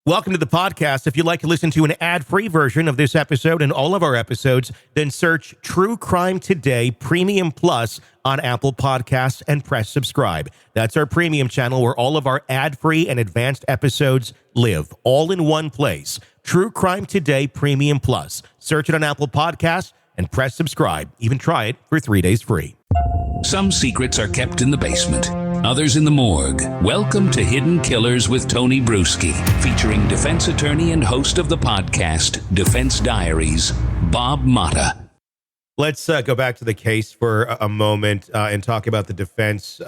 Welcome to the podcast. If you'd like to listen to an ad-free version of this episode and all of our episodes, then search True Crime Today Premium Plus on Apple Podcasts and press subscribe. That's our premium channel where all of our ad-free and advanced episodes live, all in one place. True Crime Today Premium Plus. Search it on Apple Podcasts and press subscribe. Even try it for 3 days free. Some secrets are kept in the basement, others in the morgue. Welcome to Hidden Killers with Tony Bruschi, featuring defense attorney and host of the podcast, Defense Diaries, Bob Motta. Let's go back to the case for a moment and talk about the defense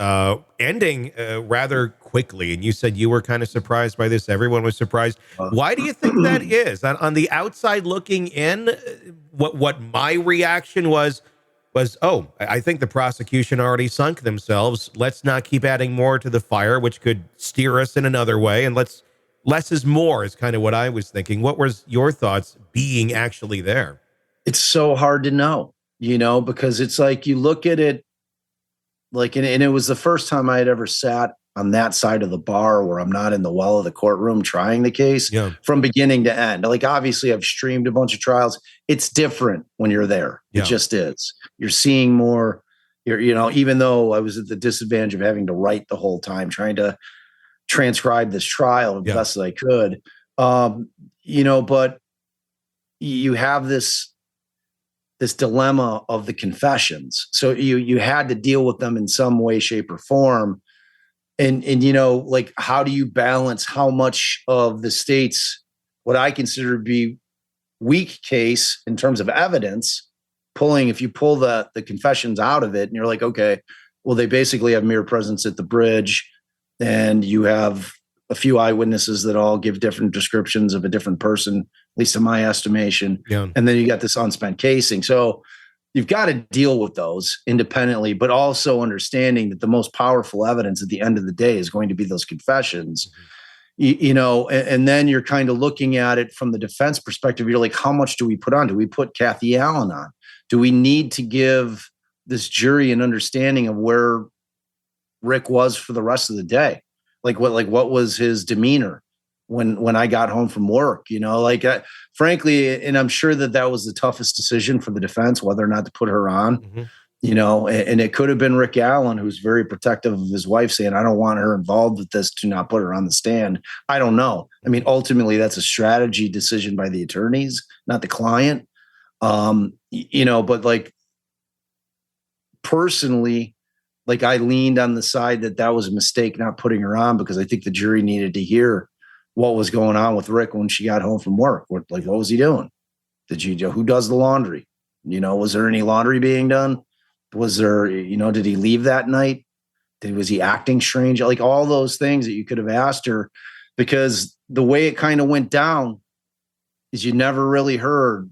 ending rather quickly. And you said you were kind of surprised by this. Everyone was surprised. Why do you think that is? On the outside looking in, what my reaction was, oh, I think the prosecution already sunk themselves. Let's not keep adding more to the fire, which could steer us in another way. And less is more is kind of what I was thinking. What was your thoughts being actually there? It's so hard to know, because it's like you look at it like, and it was the first time I had ever sat on that side of the bar where I'm not in the well of the courtroom trying the case from beginning to end. Like, obviously I've streamed a bunch of trials. It's different when you're there. It just is. You're seeing more, even though I was at the disadvantage of having to write the whole time, trying to transcribe this trial as best as I could. But you have this dilemma of the confessions. So you had to deal with them in some way, shape, or form. And like, how do you balance how much of the state's, what I consider to be weak case in terms of evidence, if you pull the confessions out of it and you're like, okay, well, they basically have mere presence at the bridge and you have a few eyewitnesses that all give different descriptions of a different person, at least in my estimation. Yeah. And then you got this unspent casing. So you've got to deal with those independently, but also understanding that the most powerful evidence at the end of the day is going to be those confessions, and then you're kind of looking at it from the defense perspective. You're like, how much do we put on? Do we put Kathy Allen on? Do we need to give this jury an understanding of where Rick was for the rest of the day? Like what was his demeanor when I got home from work, frankly, and I'm sure that was the toughest decision for the defense, whether or not to put her on, and it could have been Rick Allen, who's very protective of his wife, saying, I don't want her involved with this, to not put her on the stand. I don't know. I mean, ultimately that's a strategy decision by the attorneys, not the client. But like, personally, like, I leaned on the side that was a mistake not putting her on, because I think the jury needed to hear what was going on with Rick when she got home from work. What was he doing? Who does the laundry? Was there any laundry being done? Was there, did he leave that night? Was he acting strange? Like, all those things that you could have asked her, because the way it kind of went down is you never really heard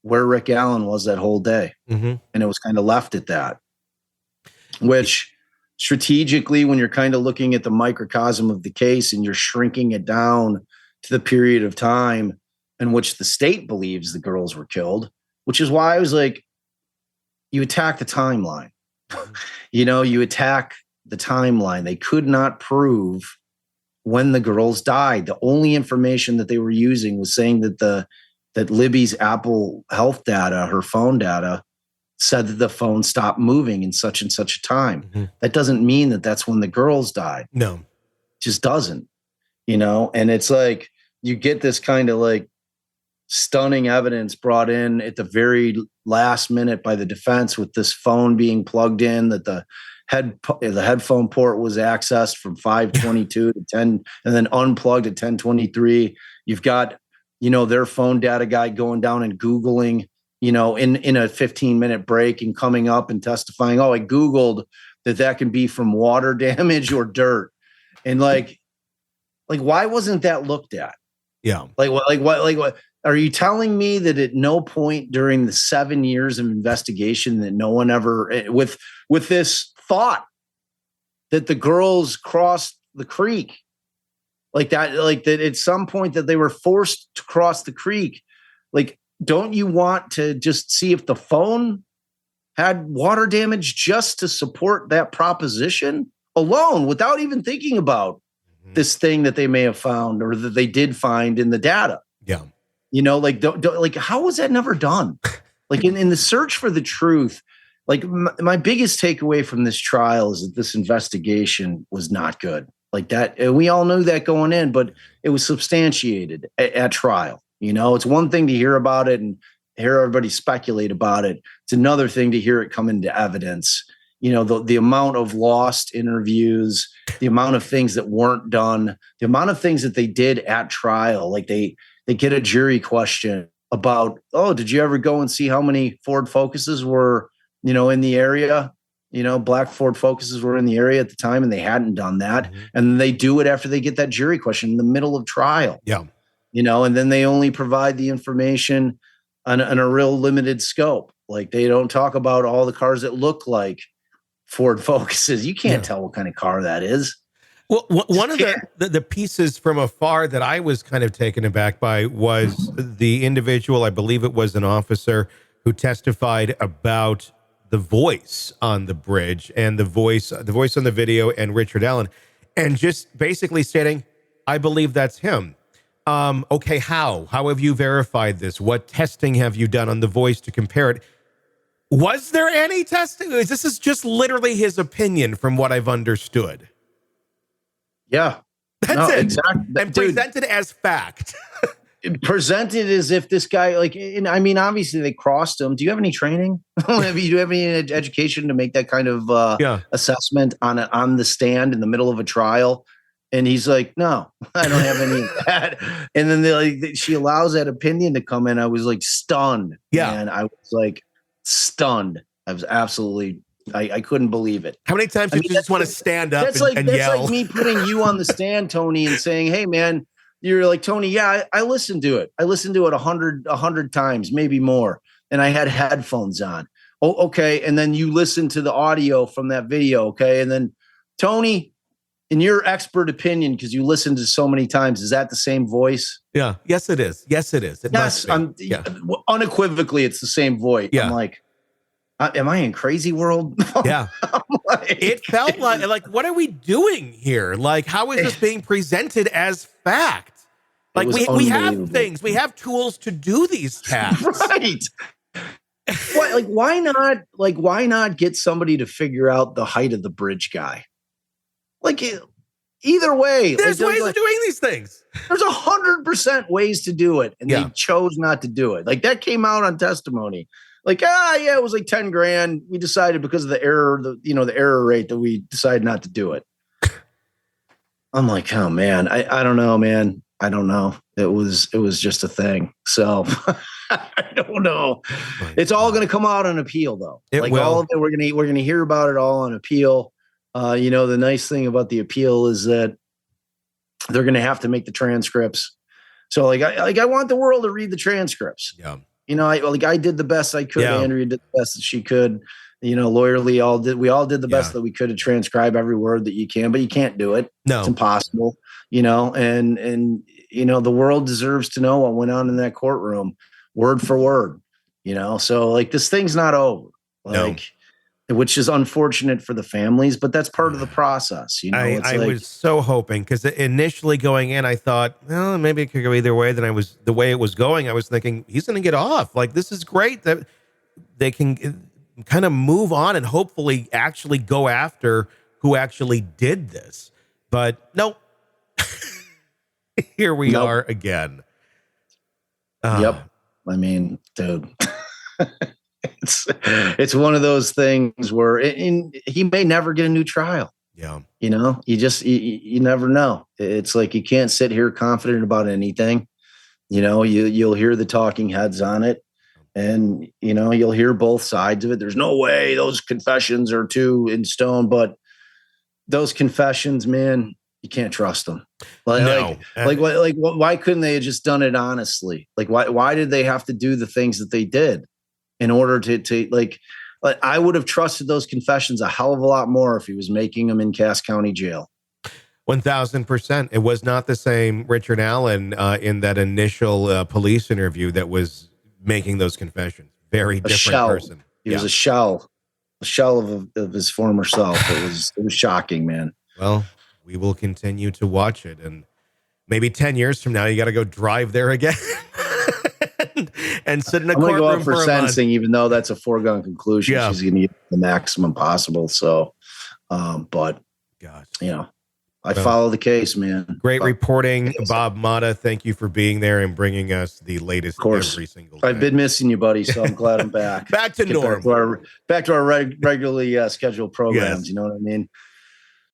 where Rick Allen was that whole day. Mm-hmm. And it was kind of left at that, which strategically, when you're kind of looking at the microcosm of the case and you're shrinking it down to the period of time in which the state believes the girls were killed, which is why I was like, you attack the timeline. You attack the timeline. They could not prove when the girls died. The only information that they were using was saying that Libby's Apple Health data, her phone data, said that the phone stopped moving in such and such a time. Mm-hmm. That doesn't mean that that's when the girls died. No, it just doesn't, and it's like, you get this kind of like stunning evidence brought in at the very last minute by the defense, with this phone being plugged in, that the headphone port was accessed from 5:22 to 10 and then unplugged at 10:23. You've got, their phone data guy going down and Googling, in a 15-minute break and coming up and testifying, oh, I Googled that can be from water damage or dirt. And like, why wasn't that looked at? Yeah. What, are you telling me that at no point during the 7 years of investigation that no one ever, with this thought that the girls crossed the creek, like that at some point that they were forced to cross the creek, like, don't you want to just see if the phone had water damage just to support that proposition alone, without even thinking about this thing that they may have found or that they did find in the data. Yeah. Like, like, how was that never done? Like in the search for the truth, like my biggest takeaway from this trial is that this investigation was not good. Like that, and we all knew that going in, but it was substantiated at trial. It's one thing to hear about it and hear everybody speculate about it. It's another thing to hear it come into evidence. The amount of lost interviews, the amount of things that weren't done, the amount of things that they did at trial. Like they get a jury question about, oh, did you ever go and see how many Ford Focuses were, in the area? Black Ford Focuses were in the area at the time, and they hadn't done that. Mm-hmm. And they do it after they get that jury question in the middle of trial. Yeah. And then they only provide the information on a real limited scope. Like they don't talk about all the cars that look like Ford Focuses. You can't tell what kind of car that is. Well, one of the pieces from afar that I was kind of taken aback by was the individual, I believe it was an officer, who testified about the voice on the bridge and the voice on the video and Richard Allen, and just basically stating, I believe that's him. Okay, how have you verified this? What testing have you done on the voice to compare it? Was there any testing? This is just literally his opinion from what I've understood. Yeah. That's it. Exactly. And presented as fact. Presented as if this guy, obviously they crossed him. Do you have any training? Do you have any education to make that kind of assessment on the stand in the middle of a trial? And he's like, no, I don't have any of that. And then she allows that opinion to come in. I was like stunned. Yeah. And I was like stunned. I was absolutely, I couldn't believe it. How many times did you just want to stand up and yell? That's like me putting you on the stand, Tony, and saying, hey, man, you're like, Tony, yeah, I listened to it. I listened to it 100 times, maybe more. And I had headphones on. Oh, okay. And then you listen to the audio from that video. Okay. And then Tony, in your expert opinion, because you listened to so many times, is that the same voice? Yeah. Yes, it is. Yes, it is. It must be. Unequivocally, it's the same voice. Yeah. I'm like, am I in crazy world? Yeah. It felt like, what are we doing here? Like, how is this being presented as fact? Like we have things, we have tools to do these tasks. Right. Why not get somebody to figure out the height of the bridge guy? Like either way, there's ways of doing these things. There's 100% ways to do it. And they chose not to do it. Like that came out on testimony. Like, it was like 10 grand. We decided because of the error, the error rate that we decided not to do it. I'm like, oh man, I don't know, man. I don't know. It was just a thing. So I don't know. It's all going to come out on appeal though. All of it, we're going to hear about it all on appeal. The nice thing about the appeal is that they're going to have to make the transcripts. So I want the world to read the transcripts. Yeah. I did the best I could. Yeah. Andrea did the best that she could. Lawyerly, we all did the best that we could to transcribe every word that you can, but you can't do it. No, it's impossible. And the world deserves to know what went on in that courtroom, word for word. So this thing's not over. Which is unfortunate for the families, but that's part of the process. I was so hoping, because initially going in, I thought, well, maybe it could go either way. Then the way it was going, I was thinking he's going to get off. Like, this is great that they can kind of move on and hopefully actually go after who actually did this. But nope. Here we are again. Yep. I mean, dude. It's one of those things where he may never get a new trial. Yeah. You never know. It's like, you can't sit here confident about anything. You'll hear the talking heads on it, and, you'll hear both sides of it. There's no way those confessions are too in stone, but those confessions, man, you can't trust them. Why couldn't they have just done it honestly? Like, why did they have to do the things that they did? In order to I would have trusted those confessions a hell of a lot more if he was making them in Cass County Jail. 1,000%. It was not the same Richard Allen in that initial police interview that was making those confessions. Very different person. He was a shell of his former self. It was shocking, man. Well, we will continue to watch it. And maybe 10 years from now, you got to go drive there again and sit in a I'm going to go courtroom up for sentencing, even though that's a foregone conclusion. Yeah. She's going to get the maximum possible. So, but, Gosh. I follow the case, man. Great reporting, Bob Motta. Thank you for being there and bringing us the latest Of course. every single day. I've been missing you, buddy, so I'm glad I'm back. Back to norm. Back to our regularly scheduled programs. Yes. You know what I mean?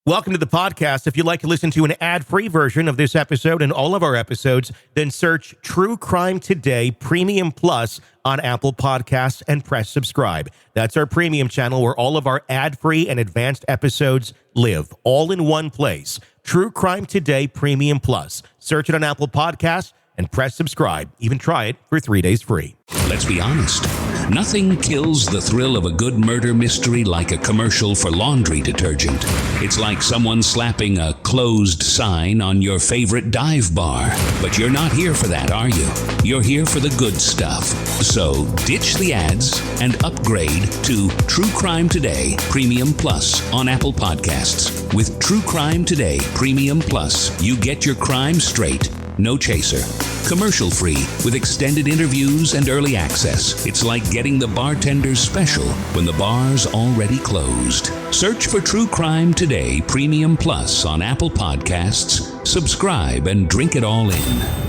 Welcome to the podcast. If you'd like to listen to an ad-free version of this episode and all of our episodes, then search True Crime Today Premium Plus on Apple Podcasts and press subscribe. That's our premium channel where all of our ad-free and advanced episodes live, all in one place. True Crime Today Premium Plus. Search it on Apple Podcasts and press subscribe. Even try it for 3 days free. Let's be honest. Nothing kills the thrill of a good murder mystery like a commercial for laundry detergent. It's like someone slapping a closed sign on your favorite dive bar. But you're not here for that, are you? You're here for the good stuff. So ditch the ads and upgrade to True Crime Today Premium Plus on Apple Podcasts. With True Crime Today Premium Plus, you get your crime straight. No chaser. Commercial free with extended interviews and early access. It's like getting the bartender's special when the bar's already closed. Search for True Crime Today Premium Plus on Apple Podcasts. Subscribe and drink it all in.